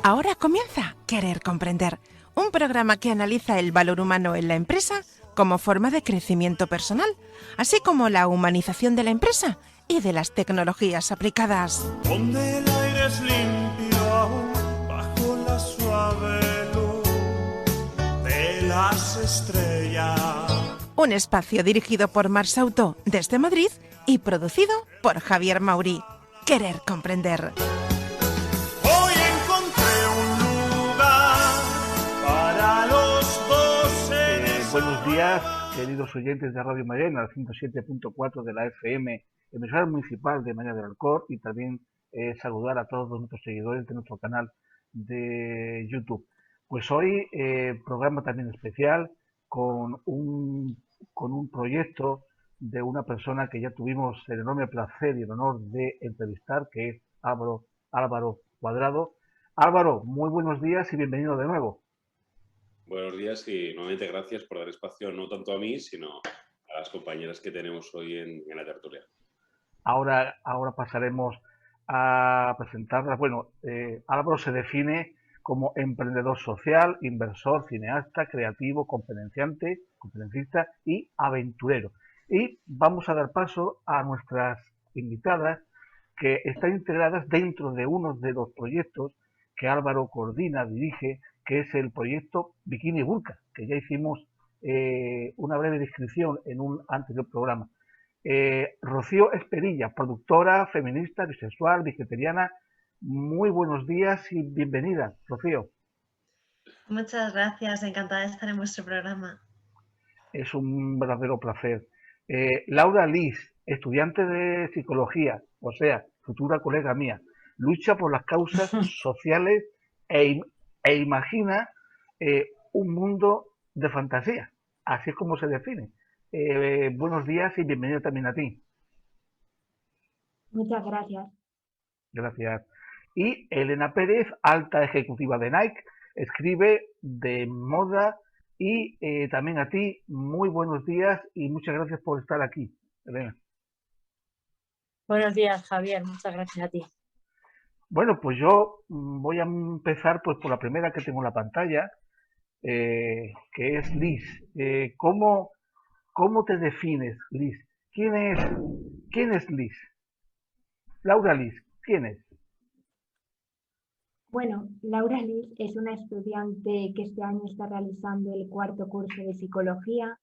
Ahora comienza Querer Comprender, un programa que analiza el valor humano en la empresa como forma de crecimiento personal, así como la humanización de la empresa y de las tecnologías aplicadas. Donde el aire es limpio aún bajo la suave luz de las estrellas. Un espacio dirigido por Mar Sauto desde Madrid y producido por Javier Maurí. Querer Comprender. Hoy encontré un lugar para los dos seres. Buenos días, queridos oyentes de Radio Mairena, al 107.4 de la FM, emisora municipal de Mairena del Alcor, y también saludar a todos nuestros seguidores de nuestro canal de YouTube. Pues hoy programa también especial con un proyecto de una persona que ya tuvimos el enorme placer y el honor de entrevistar, que es Álvaro Cuadrado. Álvaro, muy buenos días y bienvenido de nuevo. Buenos días y nuevamente gracias por dar espacio no tanto a mí, sino a las compañeras que tenemos hoy en la tertulia. Ahora pasaremos a presentarlas. Bueno, Álvaro se define como emprendedor social, inversor, cineasta, creativo, conferencista y aventurero. Y vamos a dar paso a nuestras invitadas, que están integradas dentro de uno de los proyectos que Álvaro coordina, dirige, que es el proyecto Bikini Burka, que ya hicimos una breve descripción en un anterior programa. Rocío Esperilla, productora, feminista, bisexual, vegetariana. Muy buenos días y bienvenida, Rocío. Muchas gracias, encantada de estar en vuestro programa. Es un verdadero placer. Laura Liz, estudiante de psicología, o sea, futura colega mía, lucha por las causas sociales e imagina un mundo de fantasía. Así es como se define. Buenos días y bienvenido también a ti. Muchas gracias. Gracias. Y Elena Pérez, alta ejecutiva de Nike, escribe de moda y también a ti, muy buenos días y muchas gracias por estar aquí, Elena. Buenos días, Javier, muchas gracias a ti. Bueno, pues yo voy a empezar pues por la primera que tengo en la pantalla, que es Liz. ¿Cómo te defines, Liz? ¿Quién es Liz? Laura Liz, ¿quién es? Bueno, Laura Liz es una estudiante que este año está realizando el cuarto curso de psicología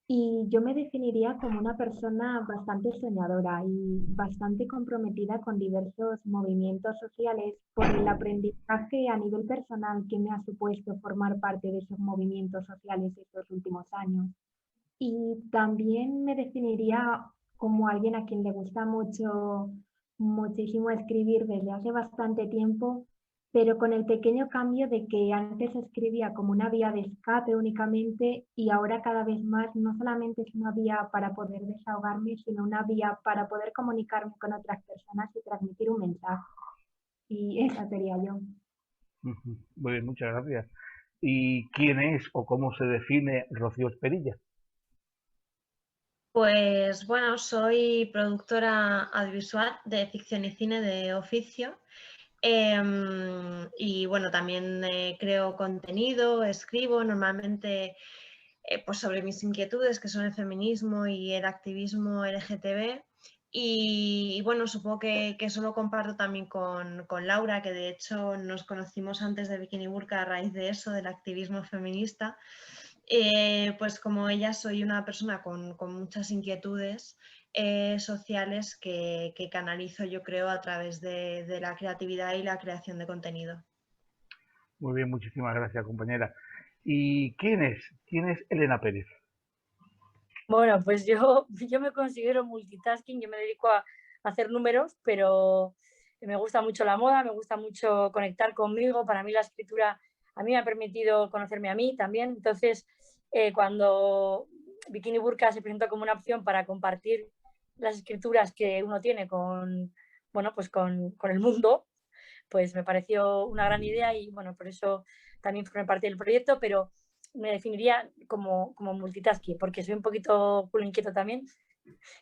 y yo me definiría como una persona bastante soñadora y bastante comprometida con diversos movimientos sociales por el aprendizaje a nivel personal que me ha supuesto formar parte de esos movimientos sociales estos últimos años. Y también me definiría como alguien a quien le gusta muchísimo escribir desde hace bastante tiempo, pero con el pequeño cambio de que antes escribía como una vía de escape únicamente y ahora cada vez más no solamente es una vía para poder desahogarme, sino una vía para poder comunicarme con otras personas y transmitir un mensaje. Y esa sería yo. Muy bien, muchas gracias. ¿Y quién es o cómo se define Rocío Esperilla? Pues bueno, soy productora audiovisual de ficción y cine de oficio. Y bueno, también creo contenido, escribo normalmente pues sobre mis inquietudes, que son el feminismo y el activismo LGTB. Y bueno, supongo que eso lo comparto también con Laura, que de hecho nos conocimos antes de Bikini Burka a raíz de eso, del activismo feminista. Pues como ella soy una persona con muchas inquietudes sociales que canalizo, yo creo, a través de la creatividad y la creación de contenido. Muy bien, muchísimas gracias, compañera. ¿Y quién es? ¿Quién es Elena Pérez? Bueno, pues yo me considero multitasking, yo me dedico a hacer números, pero me gusta mucho la moda, me gusta mucho conectar conmigo. Para mí la escritura a mí me ha permitido conocerme a mí también. Entonces, cuando Bikini Burka se presentó como una opción para compartir las escrituras que uno tiene con el mundo, pues me pareció una gran idea y bueno, por eso también formé parte del proyecto, pero me definiría como multitasking, porque soy un poquito culo inquieto también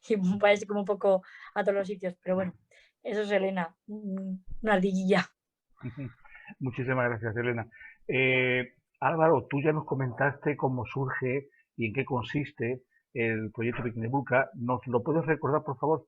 y parece como un poco a todos los sitios, pero bueno, eso es Elena, una ardillilla. Muchísimas gracias, Elena. Álvaro, tú ya nos comentaste cómo surge y en qué consiste el proyecto Bikini Burka. ¿Nos lo puedes recordar, por favor?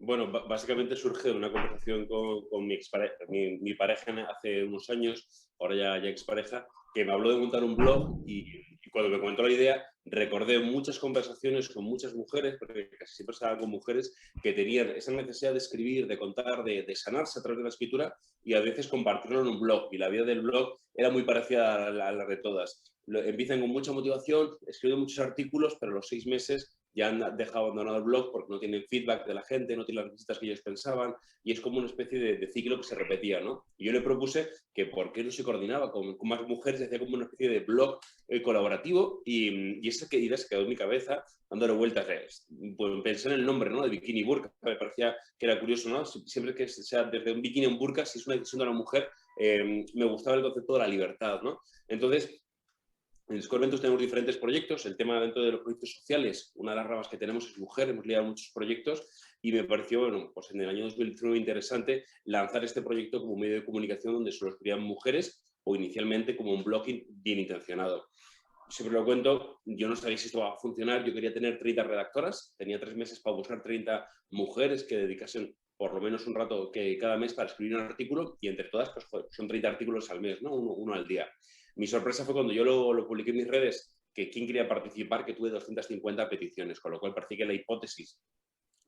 Bueno, básicamente surge de una conversación con mi pareja hace unos años, ahora ya expareja, que me habló de montar un blog y cuando me comentó la idea recordé muchas conversaciones con muchas mujeres, porque casi siempre estaba con mujeres que tenían esa necesidad de escribir, de contar, de sanarse a través de la escritura y a veces compartirlo en un blog. Y la vida del blog era muy parecida a la de todas. Empiezan con mucha motivación, escriben muchos artículos, pero a los 6 meses ya han dejado abandonado el blog porque no tienen feedback de la gente, no tienen las visitas que ellos pensaban y es como una especie de ciclo que se repetía, ¿no? Y yo le propuse que por qué no se coordinaba con más mujeres, hacía como una especie de blog colaborativo y esa idea se quedó en mi cabeza dándole vueltas. Pues pensé en el nombre, ¿no? De Bikini Burka, me parecía que era curioso, ¿no? Siempre que sea desde un bikini en burka, si es una decisión de una mujer, me gustaba el concepto de la libertad, ¿no? Entonces, en Score Ventures tenemos diferentes proyectos. El tema dentro de los proyectos sociales, una de las ramas que tenemos es mujer, hemos liderado muchos proyectos y me pareció, bueno, pues en el año 2019 interesante lanzar este proyecto como medio de comunicación donde solo escribían mujeres o inicialmente como un blogging bien intencionado. Siempre lo cuento, yo no sabía si esto va a funcionar, yo quería tener 30 redactoras, tenía 3 meses para buscar 30 mujeres que dedicasen por lo menos un rato que cada mes para escribir un artículo y entre todas pues, son 30 artículos al mes, ¿no? uno al día. Mi sorpresa fue cuando yo lo publiqué en mis redes, que quién quería participar, que tuve 250 peticiones, con lo cual parecía que la hipótesis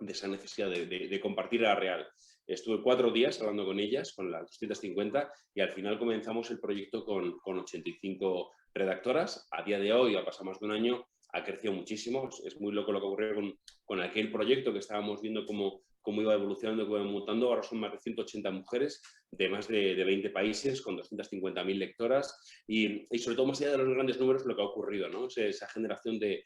de esa necesidad de compartir era real. Estuve 4 días hablando con ellas, con las 250, y al final comenzamos el proyecto con 85 redactoras. A día de hoy, ha pasado más de un año, ha crecido muchísimo. Es muy loco lo que ocurrió con aquel proyecto que estábamos viendo cómo iba evolucionando, cómo iba mutando. Ahora son más de 180 mujeres de más de 20 países, con 250.000 lectoras y sobre todo más allá de los grandes números lo que ha ocurrido, ¿no? Esa generación de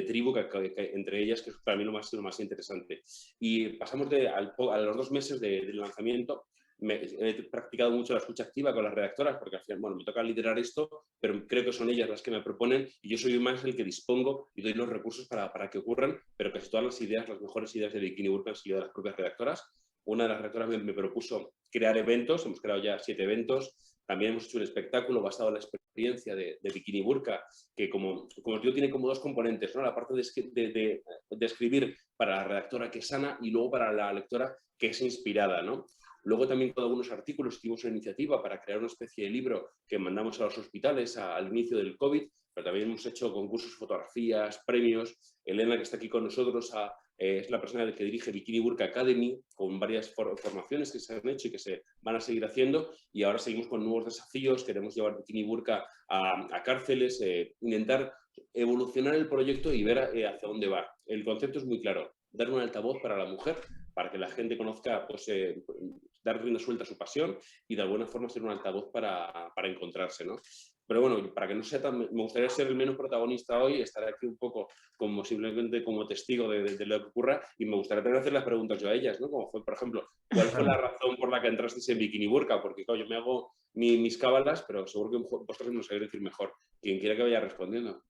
tribu que entre ellas, que es para mí lo más interesante. Y pasamos a los 2 meses del lanzamiento. He practicado mucho la escucha activa con las redactoras porque al final, bueno, me toca liderar esto, pero creo que son ellas las que me proponen y yo soy más el que dispongo y doy los recursos para que ocurran, pero casi todas las ideas, las mejores ideas de Bikini Burka han salido de las propias redactoras. Una de las redactoras me propuso crear eventos, hemos creado ya 7 eventos, también hemos hecho un espectáculo basado en la experiencia de Bikini Burka, que como os digo, tiene como 2 componentes, ¿no? La parte de escribir para la redactora que es sana y luego para la lectora que es inspirada, ¿no? Luego también con algunos artículos hicimos una iniciativa para crear una especie de libro que mandamos a los hospitales al inicio del COVID, pero también hemos hecho concursos, fotografías, premios. Elena, que está aquí con nosotros, es la persona que dirige Bikini Burka Academy, con varias formaciones que se han hecho y que se van a seguir haciendo. Y ahora seguimos con nuevos desafíos. Queremos llevar Bikini Burka a cárceles, intentar evolucionar el proyecto y ver hacia dónde va. El concepto es muy claro, dar un altavoz para la mujer, para que la gente conozca, pues, dar rienda suelta a su pasión y de alguna forma ser un altavoz para encontrarse, ¿no? Pero bueno, para que no sea tan... Me gustaría ser el menos protagonista hoy, estar aquí un poco como simplemente como testigo de lo que ocurra y me gustaría también hacer las preguntas yo a ellas, ¿no? Como fue, por ejemplo, ¿cuál fue la razón por la que entrasteis en Bikini Burka? Porque, claro, yo me hago mis cábalas, pero seguro que vosotros me lo sabéis decir mejor. Quien quiera que vaya respondiendo.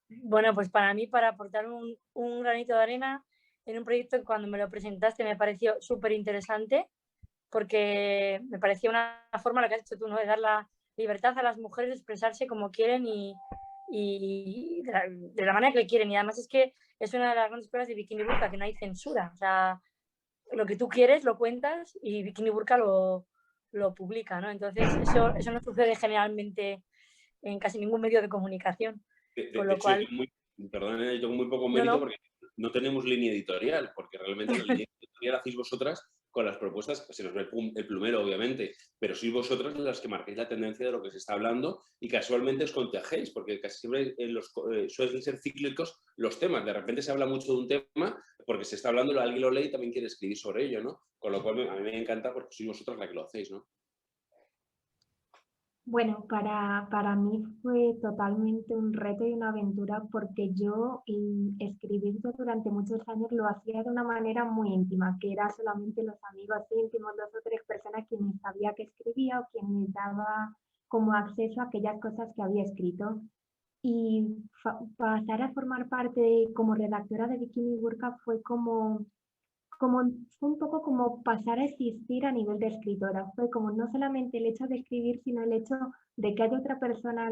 Bueno, pues para mí, para aportar un granito de arena en un proyecto que cuando me lo presentaste me pareció súper interesante, porque me parecía una forma, lo que has hecho tú, ¿no? De dar la libertad a las mujeres de expresarse como quieren y de la manera que quieren. Y además es que es una de las grandes pruebas de Bikini Burka, que no hay censura. O sea, lo que tú quieres lo cuentas y Bikini Burka lo publica, ¿no? Entonces, eso no sucede generalmente en casi ningún medio de comunicación. Con lo cual... Perdón, yo muy poco mérito porque no tenemos línea editorial, porque realmente la línea editorial hacéis vosotras con las propuestas, se nos ve el plumero obviamente, pero sois vosotras las que marquéis la tendencia de lo que se está hablando y casualmente os contagiáis, porque casi siempre suelen ser cíclicos los temas, de repente se habla mucho de un tema porque se está hablando, alguien lo lee y también quiere escribir sobre ello, ¿no? Con lo cual a mí me encanta porque sois vosotras las que lo hacéis, ¿no? Bueno, para mí fue totalmente un reto y una aventura porque yo escribir durante muchos años lo hacía de una manera muy íntima, que era solamente los amigos íntimos, 2 o 3 personas quienes sabía que escribía o quienes daba como acceso a aquellas cosas que había escrito. Y pasar a formar parte como redactora de Bikini Burka fue como fue un poco como pasar a existir a nivel de escritora. Fue como no solamente el hecho de escribir, sino el hecho de que haya otra persona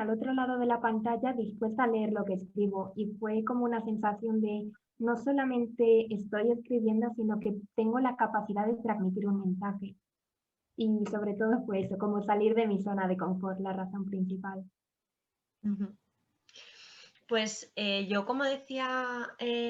al otro lado de la pantalla dispuesta a leer lo que escribo. Y fue como una sensación de no solamente estoy escribiendo, sino que tengo la capacidad de transmitir un mensaje. Y sobre todo fue eso, como salir de mi zona de confort, la razón principal. Pues yo, como decía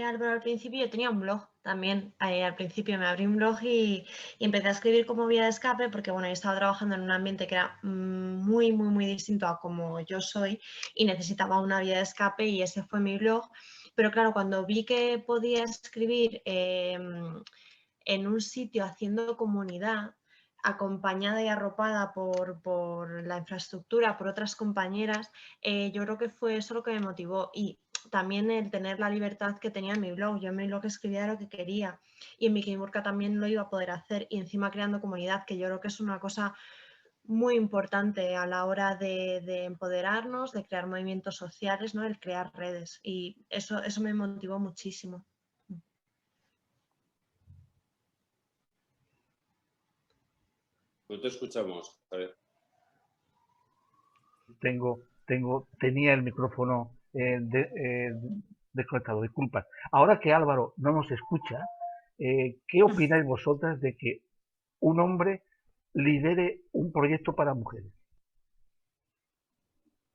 Álvaro al principio, yo tenía un blog también. Al principio me abrí un blog y empecé a escribir como vía de escape porque, bueno, yo estaba trabajando en un ambiente que era muy, muy, muy distinto a como yo soy y necesitaba una vía de escape y ese fue mi blog. Pero claro, cuando vi que podía escribir en un sitio haciendo comunidad, acompañada y arropada por la infraestructura, por otras compañeras, yo creo que fue eso lo que me motivó y también el tener la libertad que tenía en mi blog. Yo en mi blog escribía lo que quería y en Bikini Burka también lo iba a poder hacer y encima creando comunidad, que yo creo que es una cosa muy importante a la hora de empoderarnos, de crear movimientos sociales, ¿no? El crear redes y eso me motivó muchísimo. No te escuchamos. A ver. Tenía el micrófono desconectado, disculpa. Ahora que Álvaro no nos escucha, ¿qué opináis vosotras de que un hombre lidere un proyecto para mujeres?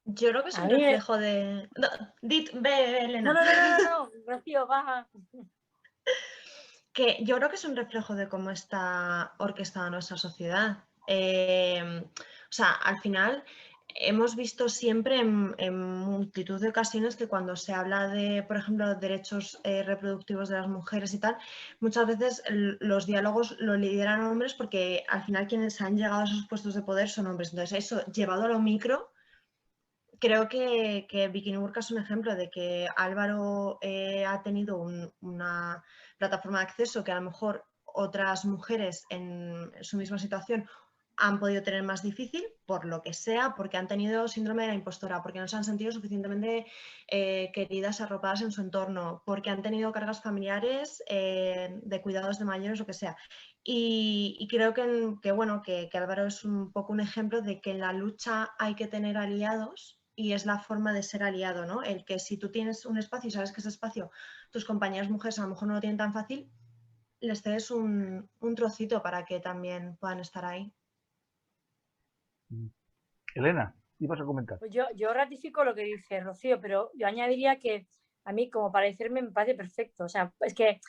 Yo creo que es un reflejo de... No, ve, Elena. No, Rocío, baja. Que yo creo que es un reflejo de cómo está orquestada nuestra sociedad. O sea, al final hemos visto siempre en multitud de ocasiones que cuando se habla de, por ejemplo, derechos reproductivos de las mujeres y tal, muchas veces los diálogos lo lideran hombres porque al final quienes han llegado a esos puestos de poder son hombres. Entonces eso, llevado a lo micro, creo que Bikini Burka es un ejemplo de que Álvaro ha tenido una plataforma de acceso que a lo mejor otras mujeres en su misma situación han podido tener más difícil, por lo que sea, porque han tenido síndrome de la impostora, porque no se han sentido suficientemente queridas, arropadas en su entorno, porque han tenido cargas familiares de cuidados de mayores, lo que sea. Y creo que bueno, que Álvaro es un poco un ejemplo de que en la lucha hay que tener aliados y es la forma de ser aliado, ¿no? El que si tú tienes un espacio y sabes que ese espacio tus compañeras mujeres a lo mejor no lo tienen tan fácil, les cedes un trocito para que también puedan estar ahí. Elena, ¿ibas a comentar? Pues yo ratifico lo que dice Rocío, pero yo añadiría que a mí, como parecerme, me parece perfecto. O sea, es que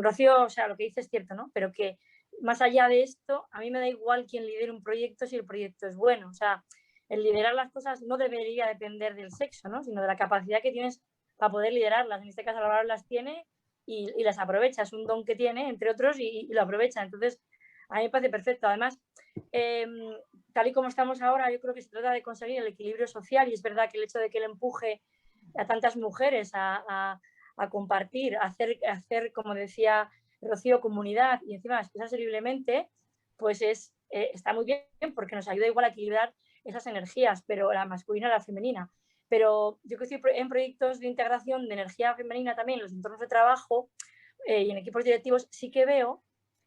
Rocío, o sea, lo que dice es cierto, ¿no? Pero que más allá de esto, a mí me da igual quién lidere un proyecto si el proyecto es bueno. O sea, el liderar las cosas no debería depender del sexo, ¿no? Sino de la capacidad que tienes para poder liderarlas. En este caso, Álvaro las tiene y las aprovecha. Es un don que tiene, entre otros, y lo aprovecha. Entonces, a mí me parece perfecto. Además, tal y como estamos ahora, yo creo que se trata de conseguir el equilibrio social y es verdad que el hecho de que él empuje a tantas mujeres a compartir, a hacer, como decía Rocío, comunidad y encima expresarse libremente, pues está muy bien porque nos ayuda igual a equilibrar esas energías, pero la masculina y la femenina. Pero yo que estoy en proyectos de integración de energía femenina también en los entornos de trabajo y en equipos directivos, sí que veo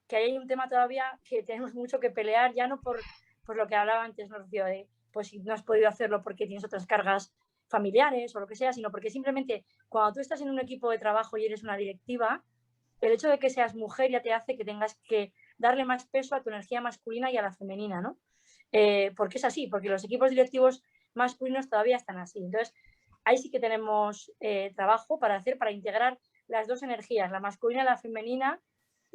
que hay un tema todavía que tenemos mucho que pelear, ya no por lo que hablaba antes, ¿no, Rocío? De, pues si no has podido hacerlo porque tienes otras cargas familiares o lo que sea, sino porque simplemente cuando tú estás en un equipo de trabajo y eres una directiva, el hecho de que seas mujer ya te hace que tengas que darle más peso a tu energía masculina y a la femenina, ¿no? Porque es así, porque los equipos directivos masculinos todavía están así. Entonces, ahí sí que tenemos trabajo para hacer, para integrar las dos energías, la masculina y la femenina,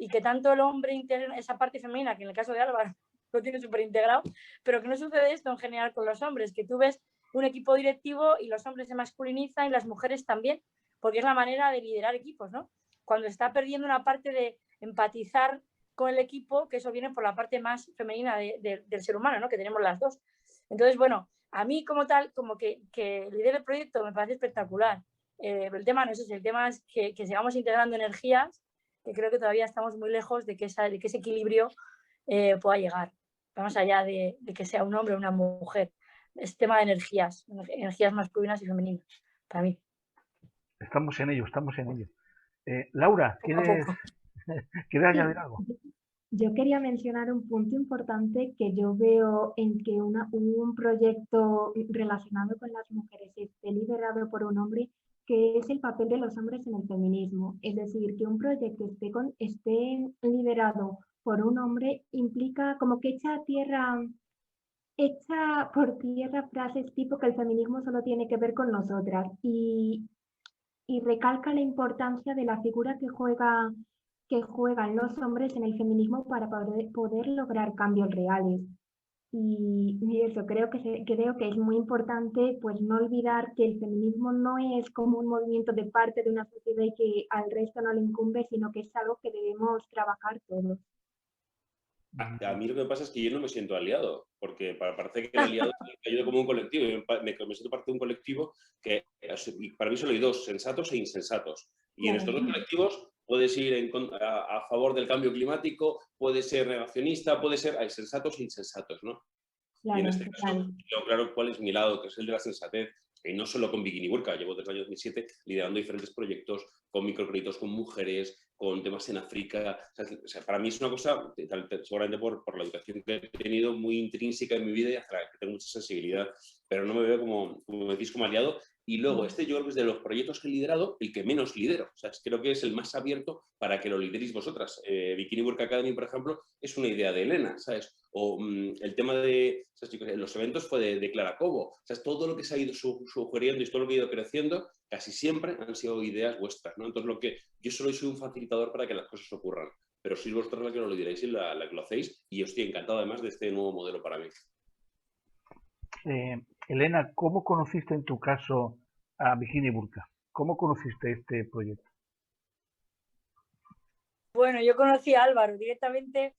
y que tanto el hombre integre esa parte femenina, que en el caso de Álvaro lo tiene súper integrado, pero que no sucede esto en general con los hombres, que tú ves un equipo directivo y los hombres se masculinizan y las mujeres también, porque es la manera de liderar equipos, ¿no? Cuando está perdiendo una parte de empatizar con el equipo, que eso viene por la parte más femenina del ser humano, ¿no? Que tenemos las dos. Entonces, bueno, a mí como tal, como que lidere el proyecto me parece espectacular. El tema no es ese, el tema es que sigamos integrando energías, que creo que todavía estamos muy lejos de que ese equilibrio pueda llegar, más allá de que sea un hombre o una mujer. Es tema de energías masculinas y femeninas, para mí. Estamos en ello, estamos en ello. Laura, Poco a ¿quieres añadir algo? Yo quería mencionar un punto importante que yo veo en que un proyecto relacionado con las mujeres esté liderado por un hombre, que es el papel de los hombres en el feminismo. Es decir, que un proyecto esté liderado por un hombre implica como que echa por tierra frases tipo que el feminismo solo tiene que ver con nosotras y recalca la importancia de la figura que juegan los hombres en el feminismo para poder lograr cambios reales. Y eso, creo que es muy importante pues no olvidar que el feminismo no es como un movimiento de parte de una sociedad y que al resto no le incumbe, sino que es algo que debemos trabajar todos. A mí lo que me pasa es que yo no me siento aliado, porque parece que el aliado me ayuda como un colectivo. Me siento parte de un colectivo que para mí solo hay dos, sensatos e insensatos. Y en estos dos colectivos puedes ir a favor del cambio climático, puedes ser negacionista, hay sensatos e insensatos, ¿no? Claro, Y en este caso, tengo claro cuál es mi lado, que es el de la sensatez. Y no solo con Bikini Burka, llevo desde el año 2007 liderando diferentes proyectos con microcréditos, con mujeres, con temas en África. O sea, para mí es una cosa, seguramente por la educación que he tenido, muy intrínseca en mi vida y hacia la que tengo mucha sensibilidad, pero no me veo como decís, como aliado. Y luego, yo creo que es de los proyectos que he liderado el que menos lidero. O sea, creo que es el más abierto para que lo lideréis vosotras. Bikini Burka Academy, por ejemplo, es una idea de Elena, ¿sabes? O el tema de los eventos fue de Clara Cobo. O sea, todo lo que se ha ido sugiriendo y todo lo que ha ido creciendo, casi siempre han sido ideas vuestras, ¿no? Entonces, yo solo soy un facilitador para que las cosas ocurran. Pero sois vosotras la que lo lideráis y la que lo hacéis. Y yo estoy encantado, además, de este nuevo modelo para mí. Elena, ¿cómo conociste en tu caso a Bikini Burka? ¿Cómo conociste este proyecto? Bueno, yo conocí a Álvaro directamente.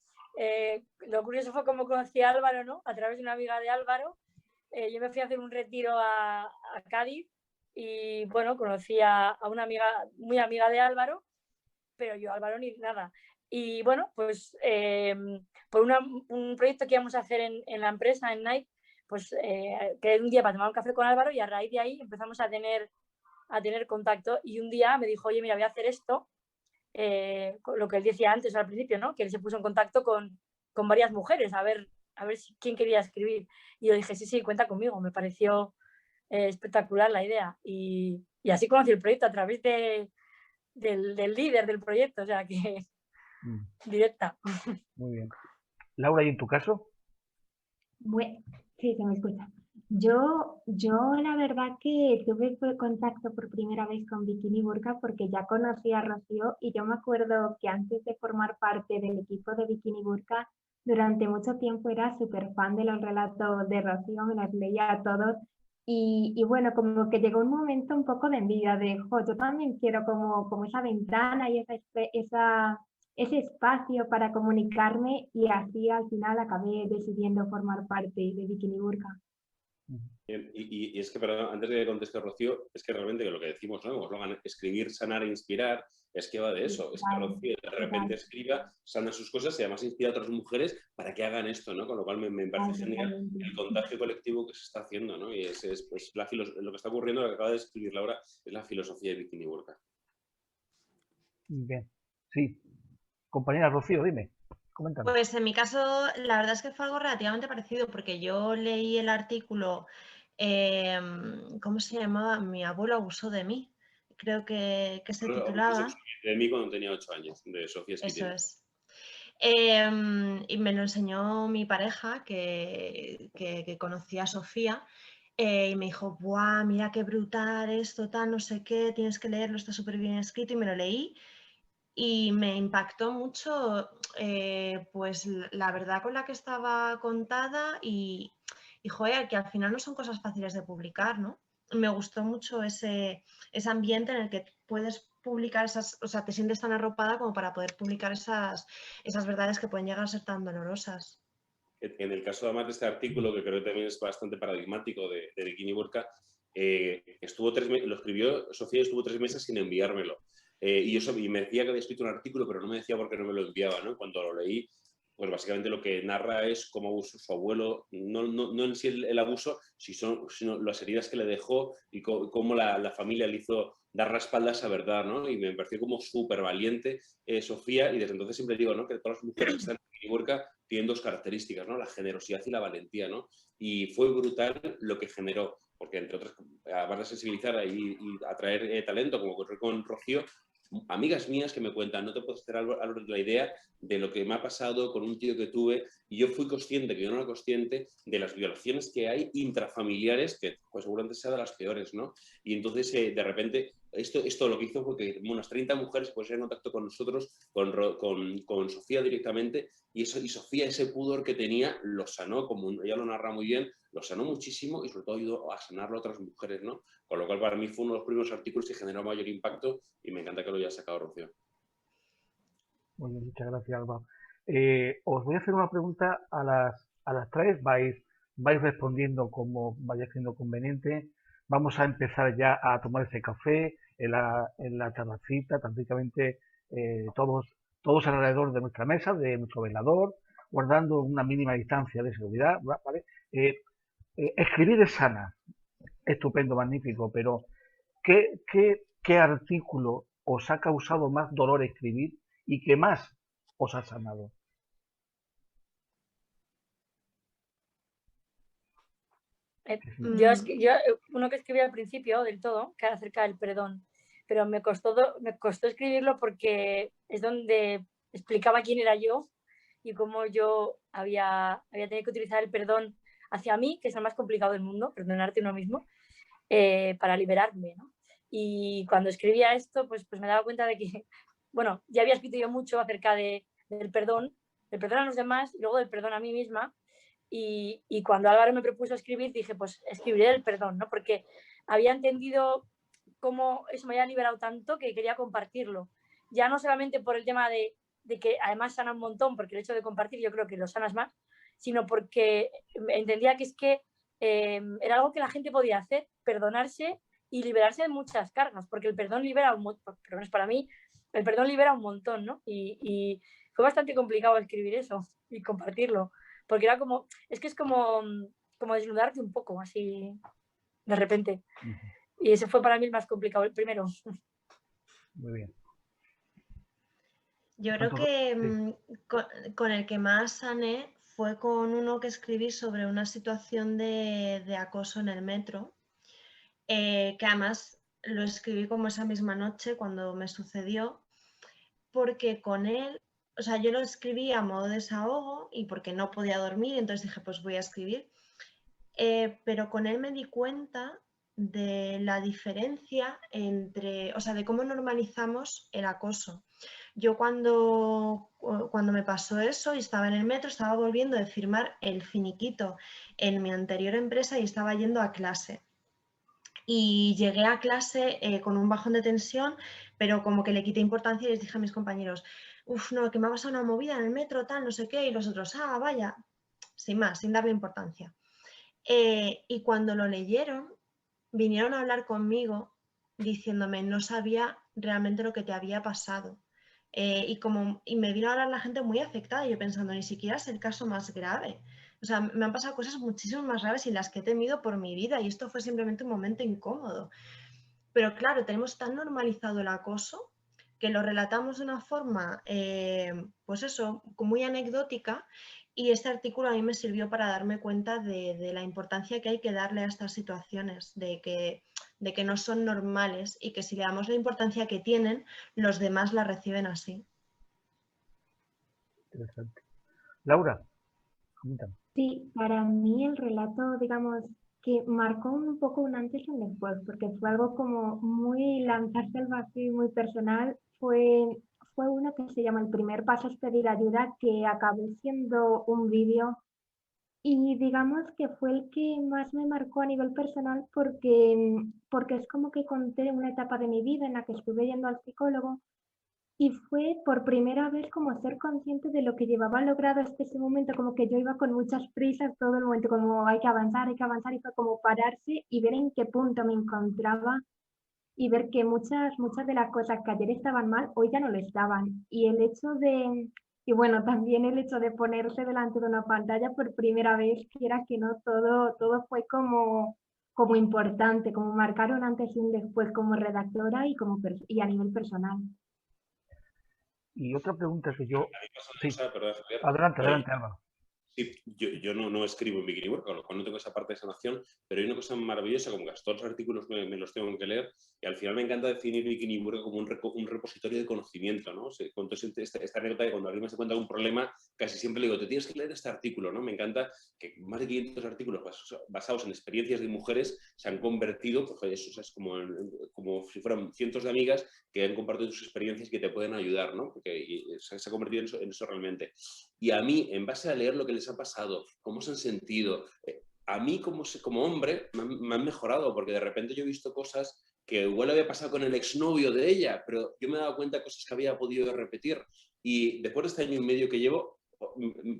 Lo curioso fue cómo conocí a Álvaro, ¿no? A través de una amiga de Álvaro. Yo me fui a hacer un retiro a Cádiz y, bueno, conocí a una amiga, muy amiga de Álvaro, pero yo a Álvaro ni nada. Y, bueno, pues por un proyecto que íbamos a hacer en la empresa, en Nike, pues quedé un día para tomar un café con Álvaro y a raíz de ahí empezamos a tener contacto. Y un día me dijo, oye, mira, voy a hacer esto. Lo que él decía antes al principio, ¿no? Que él se puso en contacto con varias mujeres a ver quién quería escribir. Y yo dije, sí, cuenta conmigo. Me pareció espectacular la idea. Y así conocí el proyecto a través del líder del proyecto, o sea que directa. Muy bien. Laura, ¿y en tu caso? Sí, se me escucha. Yo la verdad que tuve contacto por primera vez con Bikini Burka porque ya conocía a Rocío y yo me acuerdo que antes de formar parte del equipo de Bikini Burka, durante mucho tiempo era súper fan de los relatos de Rocío, me los leía a todos y bueno, como que llegó un momento un poco de envidia de, yo también quiero como esa ventana y ese espacio para comunicarme y así al final acabé decidiendo formar parte de Bikini Burka. Y es que, perdón, antes de que conteste Rocío, es que realmente lo que decimos, ¿no? Escribir, sanar e inspirar, es que va de eso. Es que Rocío de repente escriba, sana sus cosas y además inspira a otras mujeres para que hagan esto, ¿no? Con lo cual me parece genial el contagio colectivo que se está haciendo, ¿no? Y pues, lo que está ocurriendo, lo que acaba de escribir Laura, es la filosofía de Bikini Burka. Bien, sí. Compañera Rocío, dime. Coméntame. Pues en mi caso, la verdad es que fue algo relativamente parecido, porque yo leí el artículo, ¿cómo se llamaba? Mi abuelo abusó de mí. Creo que se titulaba. De mí cuando tenía 8 años, de Sofía Esquitiano. Eso es. Y me lo enseñó mi pareja, que conocía a Sofía, y me dijo, ¡buah, mira qué brutal esto, tal, no sé qué, tienes que leerlo, está súper bien escrito, y me lo leí. Y me impactó mucho pues la verdad con la que estaba contada y joder, que al final no son cosas fáciles de publicar, ¿no? Me gustó mucho ese ambiente en el que puedes publicar o sea, te sientes tan arropada como para poder publicar esas verdades que pueden llegar a ser tan dolorosas. En el caso además de este artículo, que creo que también es bastante paradigmático de Bikini Burka, lo escribió Sofía y estuvo 3 meses sin enviármelo. Y me decía que había escrito un artículo, pero no me decía por qué no me lo enviaba, ¿no? Cuando lo leí, pues básicamente lo que narra es cómo abusó su abuelo, no en sí el abuso, sino las heridas que le dejó y cómo la familia le hizo dar la espalda a esa verdad, ¿no? Y me pareció como súper valiente Sofía, y desde entonces siempre digo, ¿no?, que todas las mujeres que están en Miniburka tienen dos características, ¿no?, la generosidad y la valentía, ¿no? Y fue brutal lo que generó, porque entre otras, además de sensibilizar y atraer talento, como ocurrió con Rocío, amigas mías que me cuentan, no te puedo hacer la idea de lo que me ha pasado con un tío que tuve, y yo fui consciente, que yo no era consciente, de las violaciones que hay intrafamiliares, que pues seguramente sea de las peores, ¿no? Y entonces, de repente, esto lo que hizo fue que unas 30 mujeres se pusieron en contacto con nosotros, con Sofía directamente, y Sofía, ese pudor que tenía, lo sanó, como ella lo narra muy bien, lo sanó muchísimo y sobre todo ayudó a sanarlo a otras mujeres, ¿no? Con lo cual para mí fue uno de los primeros artículos que generó mayor impacto, y me encanta que lo haya sacado Rocío. Muy bien, muchas gracias, Alba. Os voy a hacer una pregunta a las tres, vais respondiendo como vaya siendo conveniente. Vamos a empezar ya a tomar ese café en la terracita, prácticamente todos alrededor de nuestra mesa, de nuestro velador, guardando una mínima distancia de seguridad, ¿vale? Escribir es sana, estupendo, magnífico, pero ¿qué artículo os ha causado más dolor escribir y qué más os ha sanado? Yo uno que escribí al principio del todo, que era acerca del perdón, pero me costó escribirlo porque es donde explicaba quién era yo y cómo yo había tenido que utilizar el perdón hacia mí, que es el más complicado del mundo, perdonarte uno mismo, para liberarme, ¿no? Y cuando escribía esto, pues me daba cuenta de que, bueno, ya había escrito yo mucho acerca del perdón a los demás y luego del perdón a mí misma. Y cuando Álvaro me propuso escribir, dije, pues escribiré del perdón, ¿no? Porque había entendido cómo eso me había liberado tanto que quería compartirlo. Ya no solamente por el tema de que además sana un montón, porque el hecho de compartir yo creo que lo sanas más, sino porque entendía que es que era algo que la gente podía hacer, perdonarse y liberarse de muchas cargas, porque el perdón libera un montón, por lo menos para mí, el perdón libera un montón, ¿no? Y fue bastante complicado escribir eso y compartirlo, porque era como, es que es como desnudarte un poco, así, de repente. Y ese fue para mí el más complicado, el primero. Muy bien. Yo creo que con el que más sané fue con uno que escribí sobre una situación de acoso en el metro, que además lo escribí como esa misma noche cuando me sucedió, porque con él, o sea, yo lo escribí a modo de desahogo y porque no podía dormir, entonces dije, pues voy a escribir. Pero con él me di cuenta de la diferencia entre, o sea, de cómo normalizamos el acoso. Yo cuando me pasó eso y estaba en el metro, estaba volviendo de firmar el finiquito en mi anterior empresa y estaba yendo a clase. Y llegué a clase con un bajón de tensión, pero como que le quité importancia y les dije a mis compañeros, no, que me ha pasado una movida en el metro, tal, no sé qué, y los otros, vaya, sin más, sin darle importancia. Y cuando lo leyeron, vinieron a hablar conmigo diciéndome, no sabía realmente lo que te había pasado. Y me vino a hablar la gente muy afectada, y yo pensando, ni siquiera es el caso más grave. O sea, me han pasado cosas muchísimo más graves y las que he temido por mi vida, y esto fue simplemente un momento incómodo. Pero claro, tenemos tan normalizado el acoso que lo relatamos de una forma, pues eso, muy anecdótica, y este artículo a mí me sirvió para darme cuenta de la importancia que hay que darle a estas situaciones, de que no son normales y que si le damos la importancia que tienen, los demás la reciben así. Interesante. Laura, coméntame. Sí, para mí el relato, digamos, que marcó un poco un antes y un después, porque fue algo como muy lanzarse al vacío y muy personal. Fue uno que se llama El primer paso es pedir ayuda, que acabó siendo un vídeo y digamos que fue el que más me marcó a nivel personal porque es como que conté una etapa de mi vida en la que estuve yendo al psicólogo. Y fue por primera vez como ser consciente de lo que llevaba logrado hasta ese momento, como que yo iba con muchas prisas todo el momento, como hay que avanzar, y fue como pararse y ver en qué punto me encontraba y ver que muchas de las cosas que ayer estaban mal, hoy ya no lo estaban. Y el hecho de Y bueno, también el hecho de ponerse delante de una pantalla por primera vez, quiera que no, todo fue como importante, como marcar un antes y un después como redactora y a nivel personal. Y otra pregunta que yo... A mí pasa una Sí, cosa, perdón, Javier. adelante, Bueno, adelante, Álvaro. sí, yo no escribo en Bikini Work, con lo cual no tengo esa parte de sanación, pero hay una cosa maravillosa, como que todos los artículos me los tengo que leer, y al final me encanta definir Bikini Work como un repositorio de conocimiento, ¿no? Cuento esta anécdota de cuando alguien se cuenta un problema, casi siempre le digo, te tienes que leer este artículo, ¿no? Me encanta que más de 500 artículos basados en experiencias de mujeres se han convertido, pues eso es como si fueran cientos de amigas que han compartido sus experiencias y que te pueden ayudar, ¿no? Porque se ha convertido en eso realmente. Y a mí, en base a leer lo que les ha pasado, cómo se han sentido, a mí como hombre me han mejorado, porque de repente yo he visto cosas que igual había pasado con el exnovio de ella, pero yo me he dado cuenta de cosas que había podido repetir. Y después de este año y medio que llevo,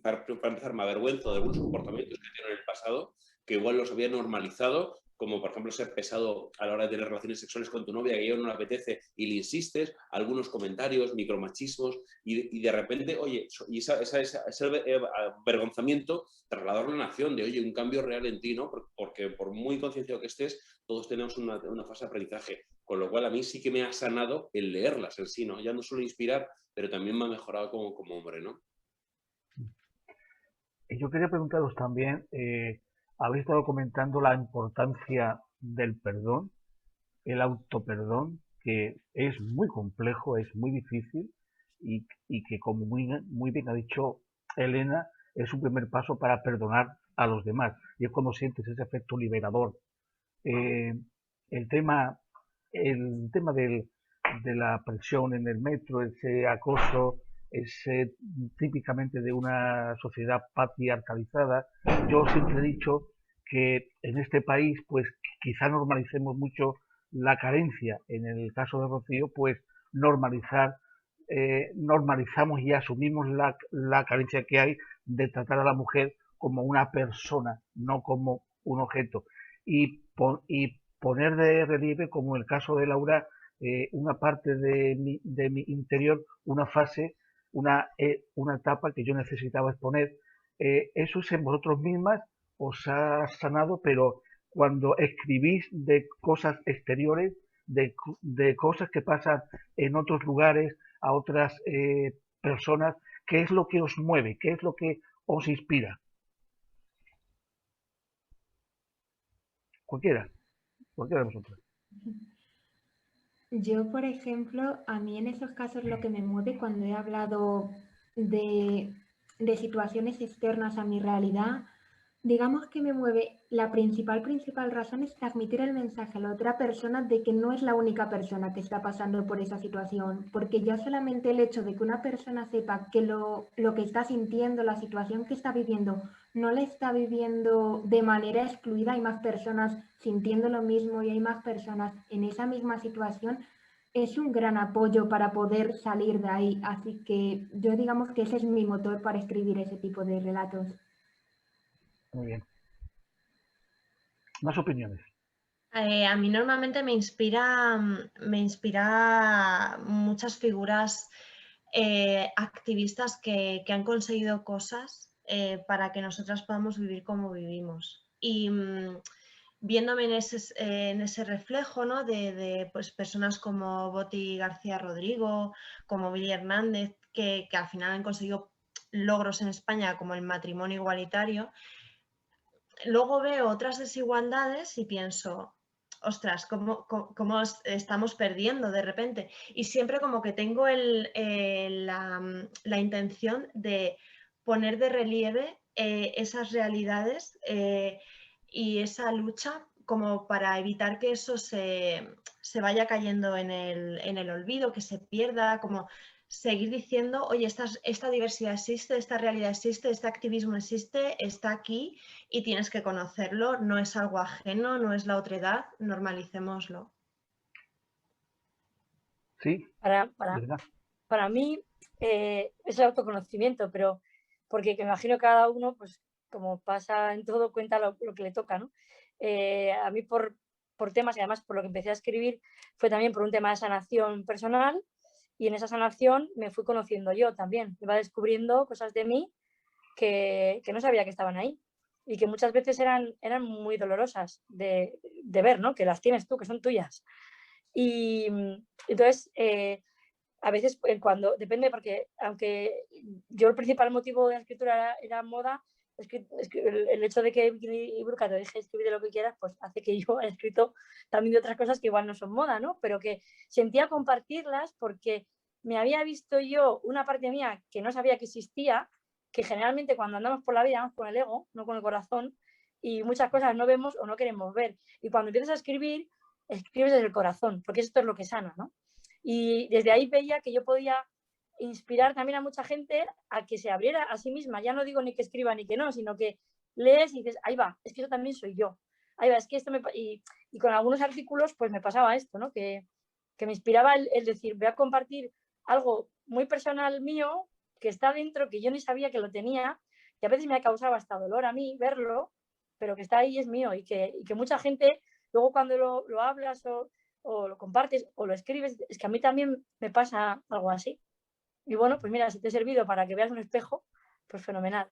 para empezar, me avergüenzo de algunos comportamientos que tienen en el pasado, que igual los había normalizado, como por ejemplo ser pesado a la hora de tener relaciones sexuales con tu novia, que a ella no le apetece y le insistes, algunos comentarios, micromachismos, y de repente, oye, y ese avergonzamiento trasladarlo a la nación, de oye, un cambio real en ti, ¿no? Porque por muy concienciado que estés, todos tenemos una fase de aprendizaje, con lo cual a mí sí que me ha sanado el leerlas en sí, ¿no? Ya no solo inspirar, pero también me ha mejorado como hombre, ¿no? Yo quería preguntaros también, habéis estado comentando la importancia del perdón, el autoperdón, que es muy complejo, es muy difícil y que, como muy bien ha dicho Elena, es un primer paso para perdonar a los demás. Y es cuando sientes ese efecto liberador. Eh, el tema, el tema de la presión en el metro, ese acoso, es típicamente de una sociedad patriarcalizada. Yo siempre he dicho que en este país, pues quizá normalicemos mucho la carencia. En el caso de Rocío, pues normalizamos y asumimos la carencia que hay de tratar a la mujer como una persona, no como un objeto. Y poner de relieve, como en el caso de Laura, una parte de mi interior, una fase, una etapa que yo necesitaba exponer. Eso es en vosotros mismas, os ha sanado, pero cuando escribís de cosas exteriores, de cosas que pasan en otros lugares, a otras personas, ¿qué es lo que os mueve? ¿Qué es lo que os inspira? Cualquiera de vosotros. Yo, por ejemplo, a mí en esos casos lo que me mueve cuando he hablado de, de situaciones externas a mi realidad, digamos que me mueve, la principal razón es transmitir el mensaje a la otra persona de que no es la única persona que está pasando por esa situación, porque ya solamente el hecho de que una persona sepa que lo que está sintiendo, la situación que está viviendo, no la está viviendo de manera excluida, hay más personas sintiendo lo mismo y hay más personas en esa misma situación, es un gran apoyo para poder salir de ahí. Así que yo digamos que ese es mi motor para escribir ese tipo de relatos. Muy bien. Más opiniones. A mí normalmente me inspira muchas figuras activistas que han conseguido cosas para que nosotras podamos vivir como vivimos. Y viéndome en ese reflejo, ¿no? de pues, personas como Boti García Rodrigo, como Billy Hernández, que al final han conseguido logros en España como el matrimonio igualitario, luego veo otras desigualdades y pienso, ostras, ¿cómo estamos perdiendo de repente? Y siempre como que tengo la intención de poner de relieve esas realidades y esa lucha como para evitar que eso se vaya cayendo en el olvido, que se pierda, como seguir diciendo, oye, esta diversidad existe, esta realidad existe, este activismo existe, está aquí y tienes que conocerlo, no es algo ajeno, no es la otredad, normalicémoslo. Sí, Para, para mí es el autoconocimiento, pero porque me imagino que cada uno, pues como pasa en todo, cuenta lo que le toca, ¿no? A mí por temas, y además por lo que empecé a escribir, fue también por un tema de sanación personal. Y en esa sanación me fui conociendo yo también. Iba descubriendo cosas de mí que no sabía que estaban ahí y que muchas veces eran muy dolorosas de ver, ¿no? Que las tienes tú, que son tuyas. Y entonces, a veces cuando, depende, porque aunque yo el principal motivo de la escritura era moda, es que el hecho de que Bikini Burka te deje escribir de lo que quieras, pues hace que yo haya escrito también de otras cosas que igual no son moda, ¿no? Pero que sentía compartirlas porque me había visto yo una parte mía que no sabía que existía, que generalmente cuando andamos por la vida vamos con el ego, no con el corazón, y muchas cosas no vemos o no queremos ver. Y cuando empiezas a escribir, escribes desde el corazón, porque esto es lo que sana, ¿no? Y desde ahí veía que yo podía inspirar también a mucha gente a que se abriera a sí misma. Ya no digo ni que escriba ni que no, sino que lees y dices, ahí va, es que eso también soy yo. Ahí va, es que esto me... Y con algunos artículos pues me pasaba esto, ¿no? Que me inspiraba el decir, voy a compartir algo muy personal mío que está dentro, que yo ni sabía que lo tenía, que a veces me ha causado hasta dolor a mí verlo, pero que está ahí y es mío. Y que mucha gente, luego cuando lo hablas o lo compartes o lo escribes, es que a mí también me pasa algo así. Y bueno, pues mira, si te he servido para que veas un espejo, pues fenomenal.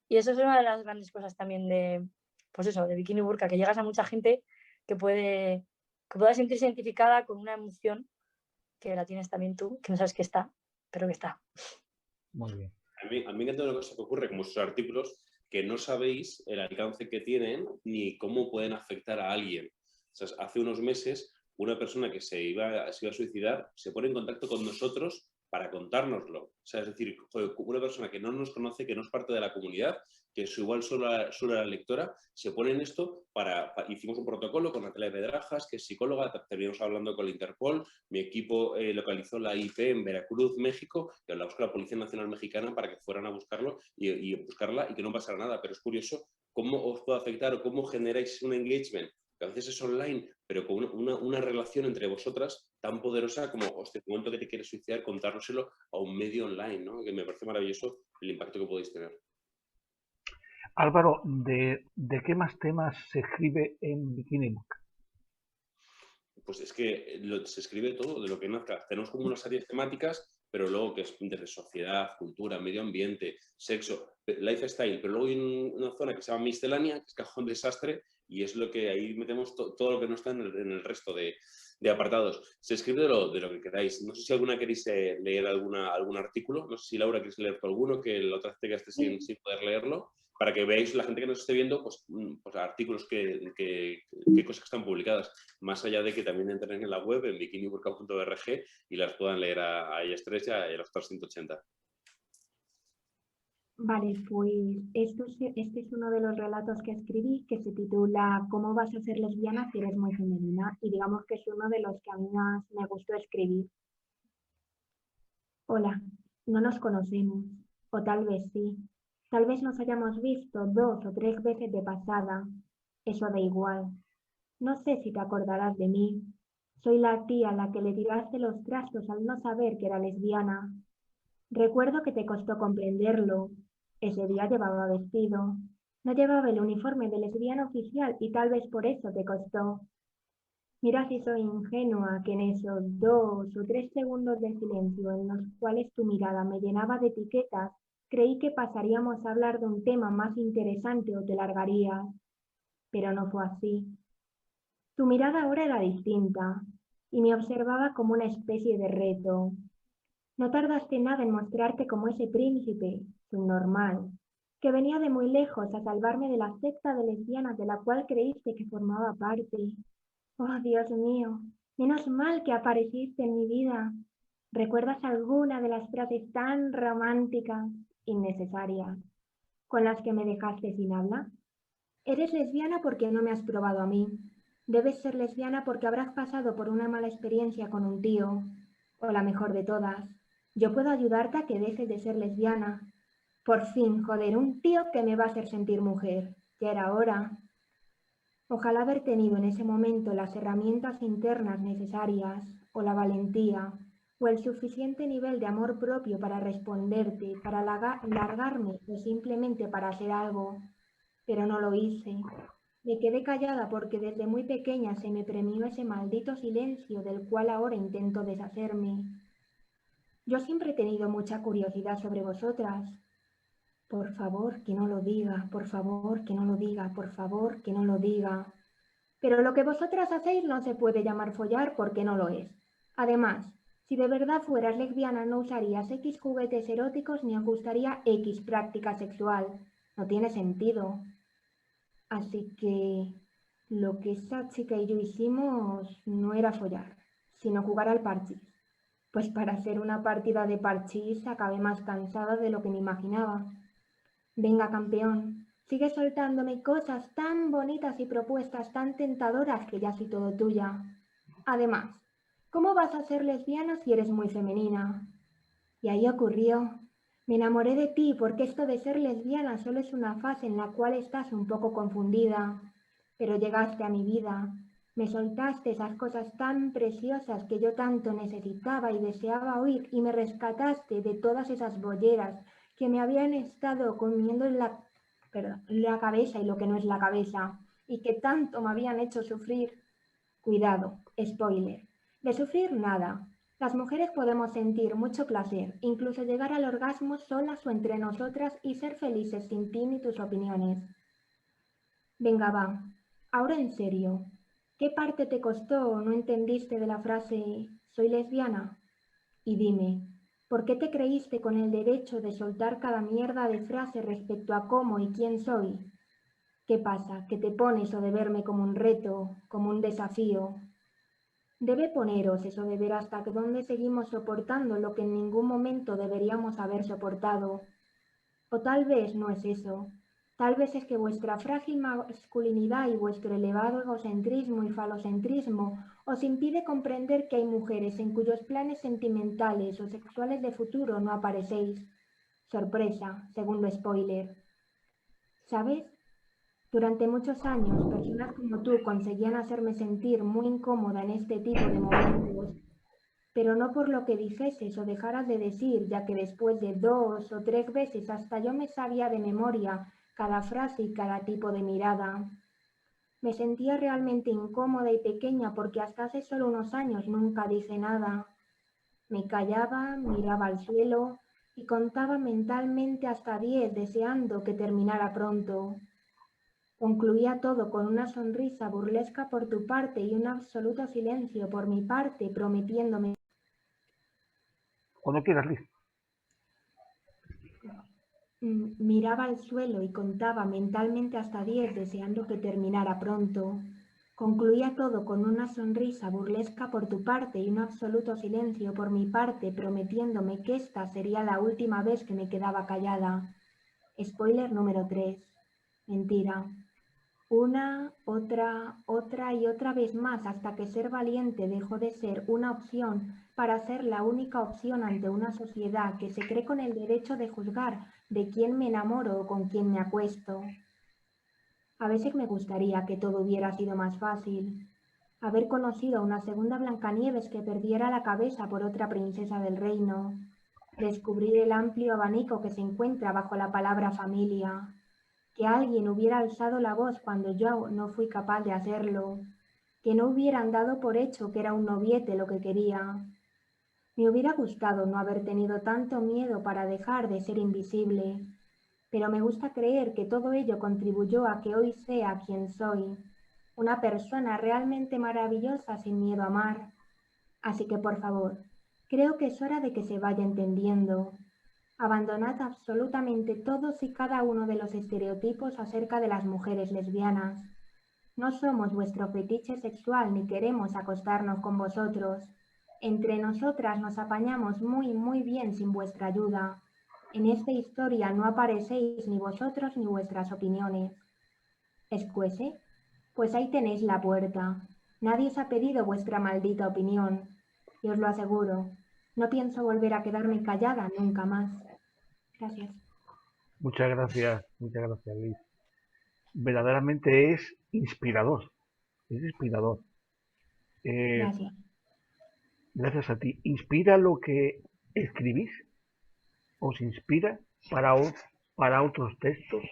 Y eso es una de las grandes cosas también de, pues eso, de Bikini Burka, que llegas a mucha gente que pueda sentirse identificada con una emoción que la tienes también tú, que no sabes que está, pero que está. Muy bien. A mí me encanta una cosa que ocurre con vuestros artículos, que no sabéis el alcance que tienen ni cómo pueden afectar a alguien. O sea, hace unos meses una persona que se iba a suicidar se pone en contacto con nosotros para contárnoslo. O sea, es decir, una persona que no nos conoce, que no es parte de la comunidad, que es igual solo la lectora, se pone en esto hicimos un protocolo con Natalia Pedrajas, que es psicóloga, terminamos hablando con la Interpol, mi equipo localizó la IP en Veracruz, México, y hablamos con la Policía Nacional Mexicana para que fueran a buscarlo y buscarla y que no pasara nada. Pero es curioso cómo os puede afectar o cómo generáis un engagement, que a veces es online, pero con una relación entre vosotras tan poderosa como, hostia, el momento que te quieres suicidar, contárnoselo a un medio online, ¿no? Que me parece maravilloso el impacto que podéis tener. Álvaro, ¿de qué más temas se escribe en Bikini Burka? Pues es que se escribe todo de lo que nazca. Tenemos como unas áreas temáticas, pero luego que es desde sociedad, cultura, medio ambiente, sexo, lifestyle, pero luego hay una zona que se llama miscelánea, que es cajón desastre, y es lo que ahí metemos todo lo que no está en el resto de apartados. Se escribe de lo que queráis. No sé si alguna queréis leer algún artículo. No sé si Laura queréis leer alguno, que la otra vez te quedaste sin poder leerlo, para que veáis, la gente que nos esté viendo, pues artículos, qué cosas que están publicadas, más allá de que también entren en la web, en bikiniburka.org, y las puedan leer a ellas tres y a los otros 180. Vale, pues este es uno de los relatos que escribí que se titula ¿Cómo vas a ser lesbiana si eres muy femenina? Y digamos que es uno de los que a mí más me gustó escribir. Hola, no nos conocemos, o tal vez sí. Tal vez nos hayamos visto 2 o 3 veces de pasada. Eso da igual. No sé si te acordarás de mí. Soy la tía a la que le tiraste los trastos al no saber que era lesbiana. Recuerdo que te costó comprenderlo. Ese día llevaba vestido. No llevaba el uniforme de lesbiana oficial y tal vez por eso te costó. Mira si soy ingenua que en esos 2 o 3 segundos de silencio en los cuales tu mirada me llenaba de etiquetas, creí que pasaríamos a hablar de un tema más interesante o te largarías. Pero no fue así. Tu mirada ahora era distinta y me observaba como una especie de reto. No tardaste nada en mostrarte como ese príncipe, subnormal, que venía de muy lejos a salvarme de la secta de lesbianas de la cual creíste que formaba parte. Oh, Dios mío, menos mal que apareciste en mi vida. ¿Recuerdas alguna de las frases tan románticas, innecesarias, con las que me dejaste sin habla? Eres lesbiana porque no me has probado a mí. Debes ser lesbiana porque habrás pasado por una mala experiencia con un tío, o la mejor de todas. Yo puedo ayudarte a que dejes de ser lesbiana. Por fin, joder, un tío que me va a hacer sentir mujer. Ya era hora. Ojalá haber tenido en ese momento las herramientas internas necesarias, o la valentía, o el suficiente nivel de amor propio para responderte, para largarme o simplemente para hacer algo. Pero no lo hice. Me quedé callada porque desde muy pequeña se me premió ese maldito silencio del cual ahora intento deshacerme. Yo siempre he tenido mucha curiosidad sobre vosotras. Por favor, que no lo diga, por favor, que no lo diga, por favor, que no lo diga. Pero lo que vosotras hacéis no se puede llamar follar porque no lo es. Además, si de verdad fueras lesbiana no usarías X juguetes eróticos ni os gustaría X práctica sexual. No tiene sentido. Así que lo que esa chica y yo hicimos no era follar, sino jugar al parchís. Pues para hacer una partida de parchís acabé más cansada de lo que me imaginaba. Venga, campeón, sigue soltándome cosas tan bonitas y propuestas tan tentadoras que ya soy todo tuya. Además, ¿cómo vas a ser lesbiana si eres muy femenina? Y ahí ocurrió. Me enamoré de ti porque esto de ser lesbiana solo es una fase en la cual estás un poco confundida. Pero llegaste a mi vida. Me soltaste esas cosas tan preciosas que yo tanto necesitaba y deseaba oír y me rescataste de todas esas bolleras que me habían estado comiendo en la cabeza y lo que no es la cabeza y que tanto me habían hecho sufrir. Cuidado, spoiler. De sufrir nada. Las mujeres podemos sentir mucho placer, incluso llegar al orgasmo solas o entre nosotras y ser felices sin ti ni tus opiniones. Venga, va. Ahora en serio. ¿Qué parte te costó o no entendiste de la frase «soy lesbiana»? Y dime, ¿por qué te creíste con el derecho de soltar cada mierda de frase respecto a cómo y quién soy? ¿Qué pasa? ¿Que te pones o de verme como un reto, como un desafío? Debe poneros eso de ver hasta dónde seguimos soportando lo que en ningún momento deberíamos haber soportado. O tal vez no es eso. Tal vez es que vuestra frágil masculinidad y vuestro elevado egocentrismo y falocentrismo os impide comprender que hay mujeres en cuyos planes sentimentales o sexuales de futuro no aparecéis. Sorpresa, segundo spoiler. ¿Sabes? Durante muchos años, personas como tú conseguían hacerme sentir muy incómoda en este tipo de momentos, pero no por lo que dijeses o dejaras de decir, ya que después de 2 o 3 veces hasta yo me sabía de memoria cada frase y cada tipo de mirada. Me sentía realmente incómoda y pequeña porque hasta hace solo unos años nunca dije nada. Me callaba, miraba al suelo y contaba mentalmente hasta 10 deseando que terminara pronto. Concluía todo con una sonrisa burlesca por tu parte y un absoluto silencio por mi parte, prometiéndome. Cuando quieras, Liz. Miraba al suelo y contaba mentalmente hasta 10, deseando que terminara pronto. Concluía todo con una sonrisa burlesca por tu parte y un absoluto silencio por mi parte, prometiéndome que esta sería la última vez que me quedaba callada. Spoiler número 3. Mentira. Una, otra y otra vez más hasta que ser valiente dejó de ser una opción para ser la única opción ante una sociedad que se cree con el derecho de juzgar de quién me enamoro o con quién me acuesto. A veces me gustaría que todo hubiera sido más fácil. Haber conocido a una segunda Blancanieves que perdiera la cabeza por otra princesa del reino. Descubrir el amplio abanico que se encuentra bajo la palabra familia. Que alguien hubiera alzado la voz cuando yo no fui capaz de hacerlo, que no hubieran dado por hecho que era un noviete lo que quería. Me hubiera gustado no haber tenido tanto miedo para dejar de ser invisible, pero me gusta creer que todo ello contribuyó a que hoy sea quien soy, una persona realmente maravillosa sin miedo a amar. Así que por favor, creo que es hora de que se vaya entendiendo. Abandonad absolutamente todos y cada uno de los estereotipos acerca de las mujeres lesbianas. No somos vuestro fetiche sexual ni queremos acostarnos con vosotros. Entre nosotras nos apañamos muy bien sin vuestra ayuda. En esta historia no aparecéis ni vosotros ni vuestras opiniones. ¿Escuece? Pues ahí tenéis la puerta. Nadie os ha pedido vuestra maldita opinión. Y os lo aseguro, no pienso volver a quedarme callada nunca más. Gracias. Muchas gracias, Liz. Verdaderamente es inspirador. Es inspirador. Gracias. Gracias a ti. ¿Inspira lo que escribís? ¿Os inspira para otros textos?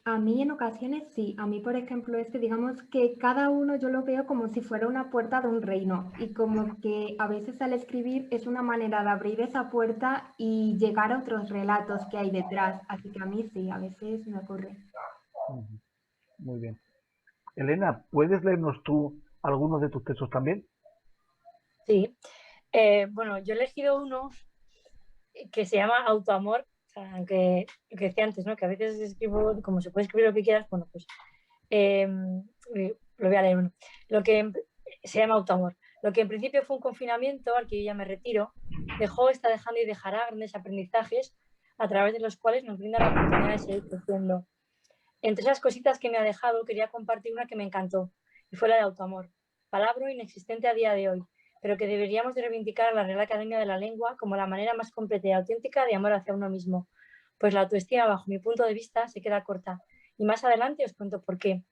A mí en ocasiones sí. A mí, por ejemplo, digamos que cada uno yo lo veo como si fuera una puerta de un reino y como que a veces al escribir es una manera de abrir esa puerta y llegar a otros relatos que hay detrás. Así que a mí sí, a veces me ocurre. Ujú. Muy bien. Elena, ¿puedes leernos tú algunos de tus textos también? Sí. Bueno, yo he elegido uno que se llama Autoamor, o sea, aunque lo que decía antes, ¿no? Que a veces escribo, como se puede escribir lo que quieras, bueno, pues lo voy a leer uno. Lo que se llama Autoamor. Lo que en principio fue un confinamiento al que yo ya me retiro, está dejando y dejará grandes aprendizajes a través de los cuales nos brinda la oportunidad de seguir creciendo. Entre esas cositas que me ha dejado, quería compartir una que me encantó, y fue la de autoamor, palabra inexistente a día de hoy, pero que deberíamos de reivindicar a la Real Academia de la Lengua como la manera más completa y auténtica de amor hacia uno mismo, pues la autoestima, bajo mi punto de vista, se queda corta. Y más adelante os cuento por qué.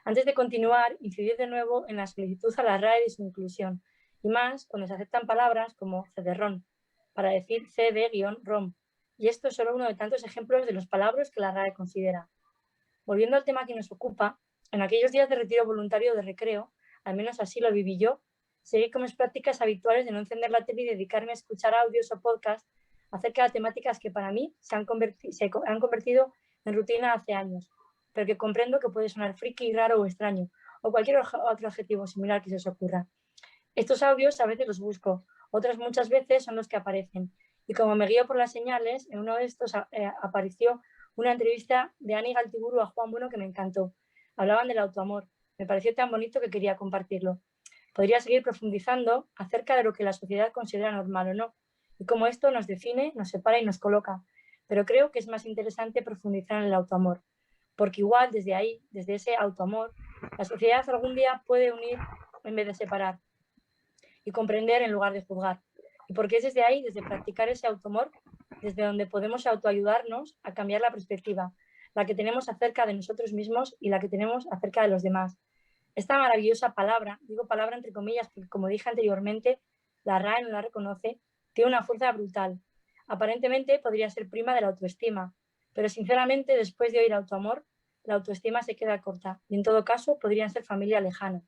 Antes de continuar, incidir de nuevo en la solicitud a la RAE de su inclusión, y más cuando se aceptan palabras como CD-ROM, para decir CD-ROM. Y esto es solo uno de tantos ejemplos de los palabras que la RAE considera. Volviendo al tema que nos ocupa, en aquellos días de retiro voluntario de recreo, al menos así lo viví yo, seguí con mis prácticas habituales de no encender la tele y dedicarme a escuchar audios o podcasts acerca de temáticas que para mí se han convertido en rutina hace años, pero que comprendo que puede sonar friki, raro o extraño, o cualquier otro adjetivo similar que se os ocurra. Estos audios a veces los busco, otras muchas veces son los que aparecen, y como me guío por las señales, en uno de estos apareció una entrevista de Ani Galtiburu a Juan Bueno que me encantó. Hablaban del autoamor. Me pareció tan bonito que quería compartirlo. Podría seguir profundizando acerca de lo que la sociedad considera normal o no, y cómo esto nos define, nos separa y nos coloca. Pero creo que es más interesante profundizar en el autoamor, porque igual desde ahí, desde ese autoamor, la sociedad algún día puede unir en vez de separar y comprender en lugar de juzgar. Y porque es desde ahí, desde practicar ese autoamor, desde donde podemos autoayudarnos a cambiar la perspectiva, la que tenemos acerca de nosotros mismos y la que tenemos acerca de los demás. Esta maravillosa palabra, digo palabra entre comillas, porque como dije anteriormente, la RAE no la reconoce, tiene una fuerza brutal. Aparentemente podría ser prima de la autoestima, pero sinceramente después de oír autoamor, la autoestima se queda corta y en todo caso podrían ser familia lejana.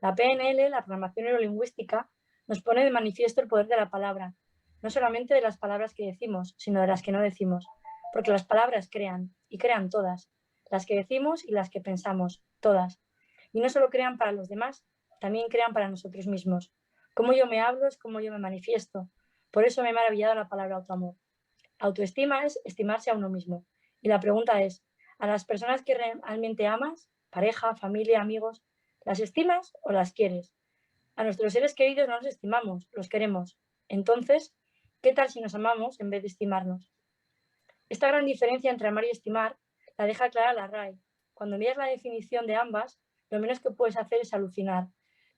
La PNL, la programación neurolingüística, nos pone de manifiesto el poder de la palabra, no solamente de las palabras que decimos, sino de las que no decimos, porque las palabras crean, y crean todas, las que decimos y las que pensamos, todas. Y no solo crean para los demás, también crean para nosotros mismos. Cómo yo me hablo es cómo yo me manifiesto. Por eso me ha maravillado la palabra autoamor. Autoestima es estimarse a uno mismo. Y la pregunta es, ¿a las personas que realmente amas, pareja, familia, amigos, las estimas o las quieres? A nuestros seres queridos no los estimamos, los queremos. Entonces, ¿qué tal si nos amamos en vez de estimarnos? Esta gran diferencia entre amar y estimar la deja clara la RAE. Cuando miras la definición de ambas, lo menos que puedes hacer es alucinar.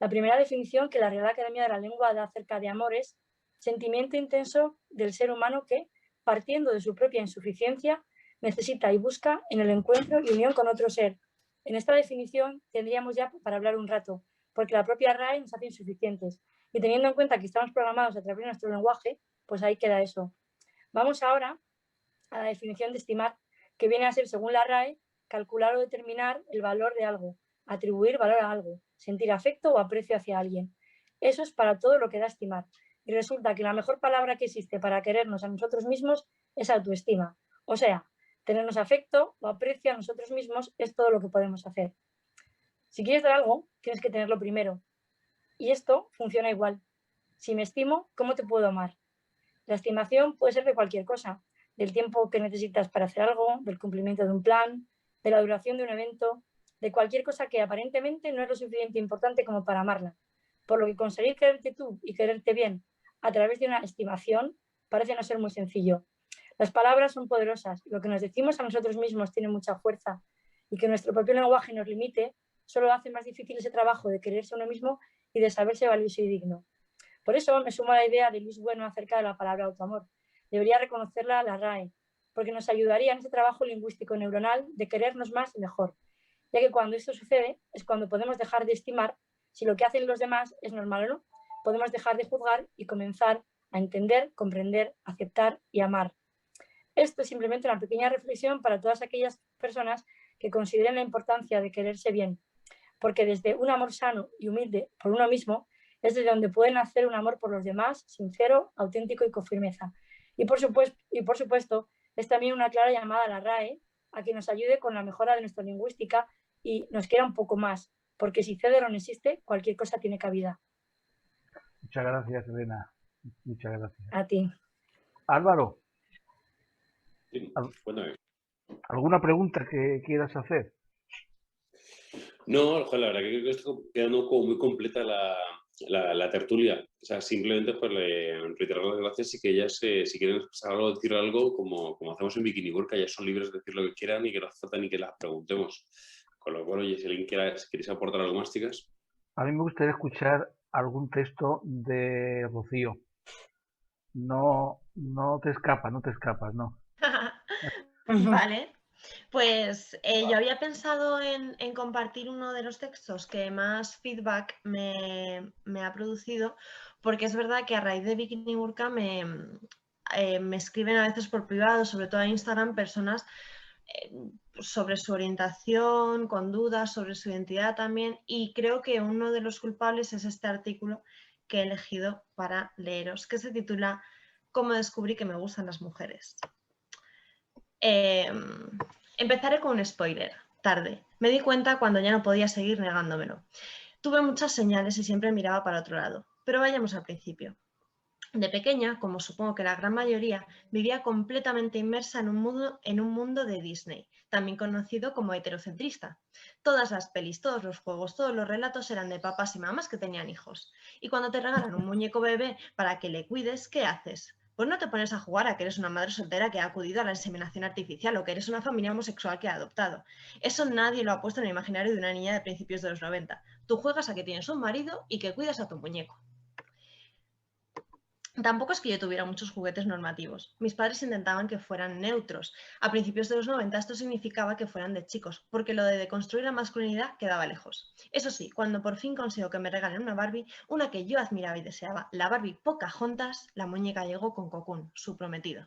La primera definición que la Real Academia de la Lengua da acerca de amor es sentimiento intenso del ser humano que, partiendo de su propia insuficiencia, necesita y busca en el encuentro y unión con otro ser. En esta definición tendríamos ya para hablar un rato, porque la propia RAE nos hace insuficientes. Y teniendo en cuenta que estamos programados a través de nuestro lenguaje, pues ahí queda eso. Vamos ahora a la definición de estimar, que viene a ser, según la RAE, calcular o determinar el valor de algo, atribuir valor a algo, sentir afecto o aprecio hacia alguien. Eso es para todo lo que da estimar. Y resulta que la mejor palabra que existe para querernos a nosotros mismos es autoestima. O sea, tenernos afecto o aprecio a nosotros mismos es todo lo que podemos hacer. Si quieres dar algo, tienes que tenerlo primero. Y esto funciona igual. Si me estimo, ¿cómo te puedo amar? La estimación puede ser de cualquier cosa, del tiempo que necesitas para hacer algo, del cumplimiento de un plan, de la duración de un evento, de cualquier cosa que aparentemente no es lo suficientemente importante como para amarla. Por lo que conseguir quererte tú y quererte bien a través de una estimación parece no ser muy sencillo. Las palabras son poderosas, lo que nos decimos a nosotros mismos tiene mucha fuerza y que nuestro propio lenguaje nos limite solo hace más difícil ese trabajo de quererse a uno mismo y de saberse valioso y digno. Por eso me sumo a la idea de Luis Bueno acerca de la palabra autoamor. Debería reconocerla a la RAE, porque nos ayudaría en ese trabajo lingüístico neuronal de querernos más y mejor, ya que cuando esto sucede es cuando podemos dejar de estimar si lo que hacen los demás es normal o no. Podemos dejar de juzgar y comenzar a entender, comprender, aceptar y amar. Esto es simplemente una pequeña reflexión para todas aquellas personas que consideren la importancia de quererse bien, porque desde un amor sano y humilde por uno mismo es desde donde pueden hacer un amor por los demás, sincero, auténtico y con firmeza. Y por supuesto, es también una clara llamada a la RAE a que nos ayude con la mejora de nuestra lingüística y nos quiera un poco más, porque si ceder no existe, cualquier cosa tiene cabida. Muchas gracias, Elena. Muchas gracias. A ti. Álvaro, Sí, cuéntame. ¿alguna pregunta que quieras hacer? No, joder, la verdad que creo que está quedando como muy completa la tertulia. O sea, simplemente pues reiterar las gracias y que ellas, si quieren expresar algo, decir algo, como hacemos en Bikini Burka, ellas son libres de decir lo que quieran y que no hace falta ni que las preguntemos. Con lo cual, oye, si alguien si queréis aportar algo más, chicas. A mí me gustaría escuchar algún texto de Rocío. No te escapas, no. Vale, pues yo había pensado en compartir uno de los textos que más feedback me ha producido, porque es verdad que a raíz de Bikini Burka me escriben a veces por privado, sobre todo en Instagram, personas sobre su orientación, con dudas sobre su identidad también, y creo que uno de los culpables es este artículo que he elegido para leeros, que se titula ¿Cómo descubrí que me gustan las mujeres? Empezaré con un spoiler, tarde. Me di cuenta cuando ya no podía seguir negándomelo. Tuve muchas señales y siempre miraba para otro lado, pero vayamos al principio. De pequeña, como supongo que la gran mayoría, vivía completamente inmersa en un mundo de Disney, también conocido como heterocentrista. Todas las pelis, todos los juegos, todos los relatos eran de papás y mamás que tenían hijos. Y cuando te regalan un muñeco bebé para que le cuides, ¿qué haces? Pues no te pones a jugar a que eres una madre soltera que ha acudido a la inseminación artificial o que eres una familia homosexual que ha adoptado. Eso nadie lo ha puesto en el imaginario de una niña de principios de los 90. Tú juegas a que tienes un marido y que cuidas a tu muñeco. Tampoco es que yo tuviera muchos juguetes normativos. Mis padres intentaban que fueran neutros. A principios de los 90 esto significaba que fueran de chicos, porque lo de deconstruir la masculinidad quedaba lejos. Eso sí, cuando por fin consigo que me regalen una Barbie, una que yo admiraba y deseaba, la Barbie Pocahontas, la muñeca llegó con Cocoon, su prometido.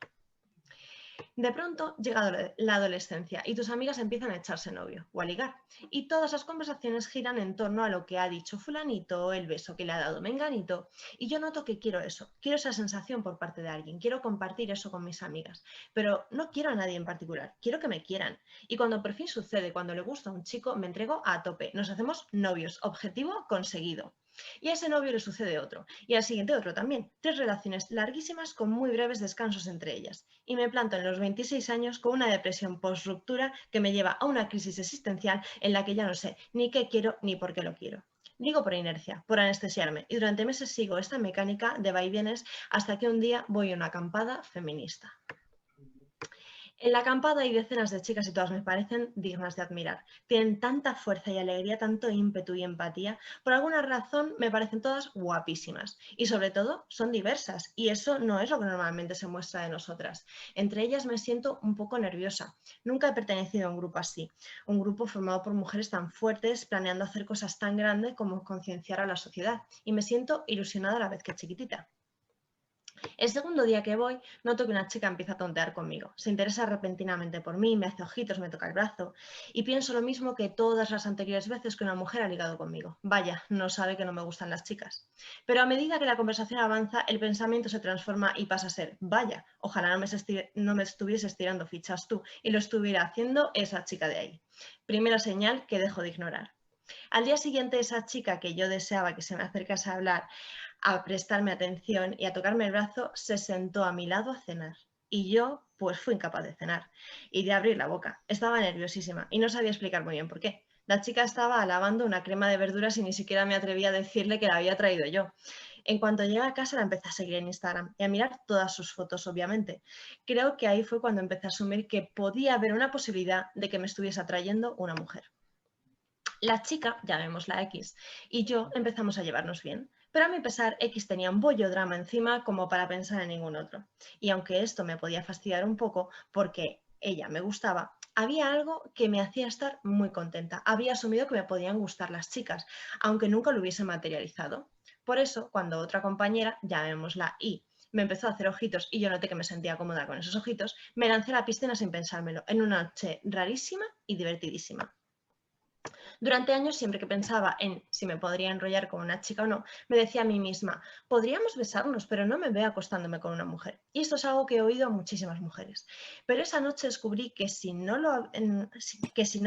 De pronto llega la adolescencia y tus amigas empiezan a echarse novio o a ligar. Y todas las conversaciones giran en torno a lo que ha dicho fulanito, el beso que le ha dado menganito. Y yo noto que quiero eso, quiero esa sensación por parte de alguien, quiero compartir eso con mis amigas. Pero no quiero a nadie en particular, quiero que me quieran. Y cuando por fin sucede, cuando le gusta a un chico, me entrego a tope. Nos hacemos novios, objetivo conseguido. Y a ese novio le sucede otro, y al siguiente otro también. 3 relaciones larguísimas con muy breves descansos entre ellas. Y me planto en los 26 años con una depresión post-ruptura que me lleva a una crisis existencial en la que ya no sé ni qué quiero ni por qué lo quiero. Digo por inercia, por anestesiarme, y durante meses sigo esta mecánica de vaivienes hasta que un día voy a una acampada feminista. En la acampada hay decenas de chicas y todas me parecen dignas de admirar. Tienen tanta fuerza y alegría, tanto ímpetu y empatía. Por alguna razón me parecen todas guapísimas y sobre todo son diversas y eso no es lo que normalmente se muestra de nosotras. Entre ellas me siento un poco nerviosa. Nunca he pertenecido a un grupo así, un grupo formado por mujeres tan fuertes planeando hacer cosas tan grandes como concienciar a la sociedad y me siento ilusionada a la vez que chiquitita. El segundo día que voy, noto que una chica empieza a tontear conmigo. Se interesa repentinamente por mí, me hace ojitos, me toca el brazo y pienso lo mismo que todas las anteriores veces que una mujer ha ligado conmigo. Vaya, no sabe que no me gustan las chicas. Pero a medida que la conversación avanza, el pensamiento se transforma y pasa a ser, vaya, ojalá no me estuviese estirando fichas tú y lo estuviera haciendo esa chica de ahí. Primera señal que dejo de ignorar. Al día siguiente, esa chica que yo deseaba que se me acercase a hablar, a prestarme atención y a tocarme el brazo, se sentó a mi lado a cenar. Y yo, pues fui incapaz de cenar y de abrir la boca. Estaba nerviosísima y no sabía explicar muy bien por qué. La chica estaba alabando una crema de verduras y ni siquiera me atrevía a decirle que la había traído yo. En cuanto llegué a casa la empecé a seguir en Instagram y a mirar todas sus fotos, obviamente. Creo que ahí fue cuando empecé a asumir que podía haber una posibilidad de que me estuviese atrayendo una mujer. La chica, llamémosla X, y yo empezamos a llevarnos bien. Pero a mi pesar, X tenía un bollo drama encima como para pensar en ningún otro. Y aunque esto me podía fastidiar un poco porque ella me gustaba, había algo que me hacía estar muy contenta. Había asumido que me podían gustar las chicas, aunque nunca lo hubiese materializado. Por eso, cuando otra compañera, llamémosla Y, me empezó a hacer ojitos y yo noté que me sentía cómoda con esos ojitos, me lancé a la piscina sin pensármelo, en una noche rarísima y divertidísima. Durante años, siempre que pensaba en si me podría enrollar con una chica o no, me decía a mí misma, podríamos besarnos, pero no me veo acostándome con una mujer. Y esto es algo que he oído a muchísimas mujeres. Pero esa noche descubrí que si no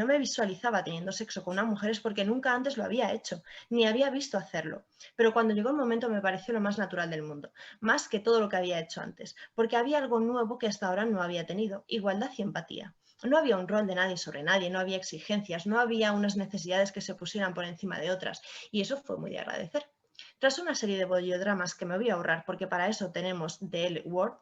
me visualizaba teniendo sexo con una mujer es porque nunca antes lo había hecho, ni había visto hacerlo. Pero cuando llegó el momento me pareció lo más natural del mundo, más que todo lo que había hecho antes, porque había algo nuevo que hasta ahora no había tenido, igualdad y empatía. No había un rol de nadie sobre nadie, no había exigencias, no había unas necesidades que se pusieran por encima de otras, y eso fue muy de agradecer. Tras una serie de bollodramas que me voy a ahorrar, porque para eso tenemos The L Word,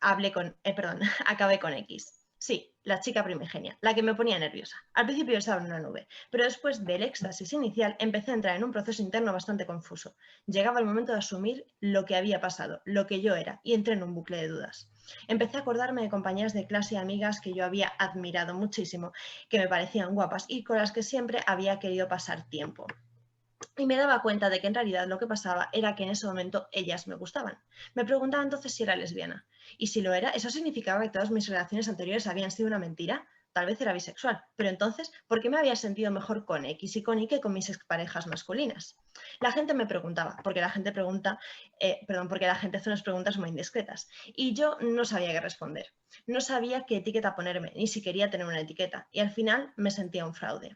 acabé con X. Sí, la chica primigenia, la que me ponía nerviosa. Al principio estaba en una nube, pero después del éxtasis inicial empecé a entrar en un proceso interno bastante confuso. Llegaba el momento de asumir lo que había pasado, lo que yo era, y entré en un bucle de dudas. Empecé a acordarme de compañeras de clase y amigas que yo había admirado muchísimo, que me parecían guapas y con las que siempre había querido pasar tiempo. Y me daba cuenta de que en realidad lo que pasaba era que en ese momento ellas me gustaban. Me preguntaba entonces si era lesbiana. Y si lo era, ¿eso significaba que todas mis relaciones anteriores habían sido una mentira? Tal vez era bisexual, pero entonces, ¿por qué me había sentido mejor con X y con Y que con mis exparejas masculinas? La gente me preguntaba, porque la gente hace unas preguntas muy indiscretas, y yo no sabía qué responder. No sabía qué etiqueta ponerme, ni si quería tener una etiqueta, y al final me sentía un fraude.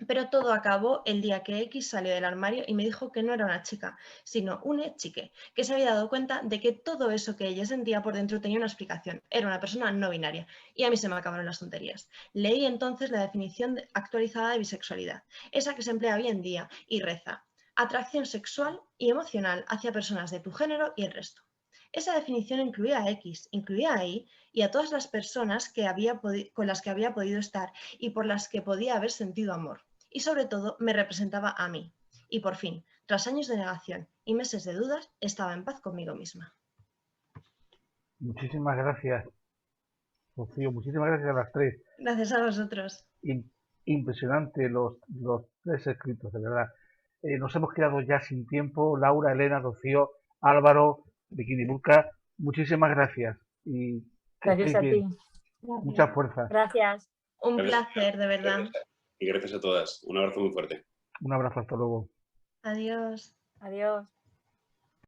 Pero todo acabó el día que X salió del armario y me dijo que no era una chica, sino una chique, que se había dado cuenta de que todo eso que ella sentía por dentro tenía una explicación, era una persona no binaria, y a mí se me acabaron las tonterías. Leí entonces la definición actualizada de bisexualidad, esa que se emplea hoy en día, y reza: atracción sexual y emocional hacia personas de tu género y el resto. Esa definición incluía a X, incluía a Y y a todas las personas con las que había podido estar y por las que podía haber sentido amor. Y sobre todo me representaba a mí. Y por fin, tras años de negación y meses de dudas, estaba en paz conmigo misma. Muchísimas gracias, Rocío. Muchísimas gracias a las tres. Gracias a vosotros. Impresionante los tres escritos, de verdad. Nos hemos quedado ya sin tiempo. Laura, Elena, Rocío, Álvaro, Bikini Burka, muchísimas gracias. Y gracias a ti. Mucha fuerza. Gracias. Un placer, de verdad. Y gracias a todas. Un abrazo muy fuerte. Un abrazo, hasta luego. Adiós. Adiós.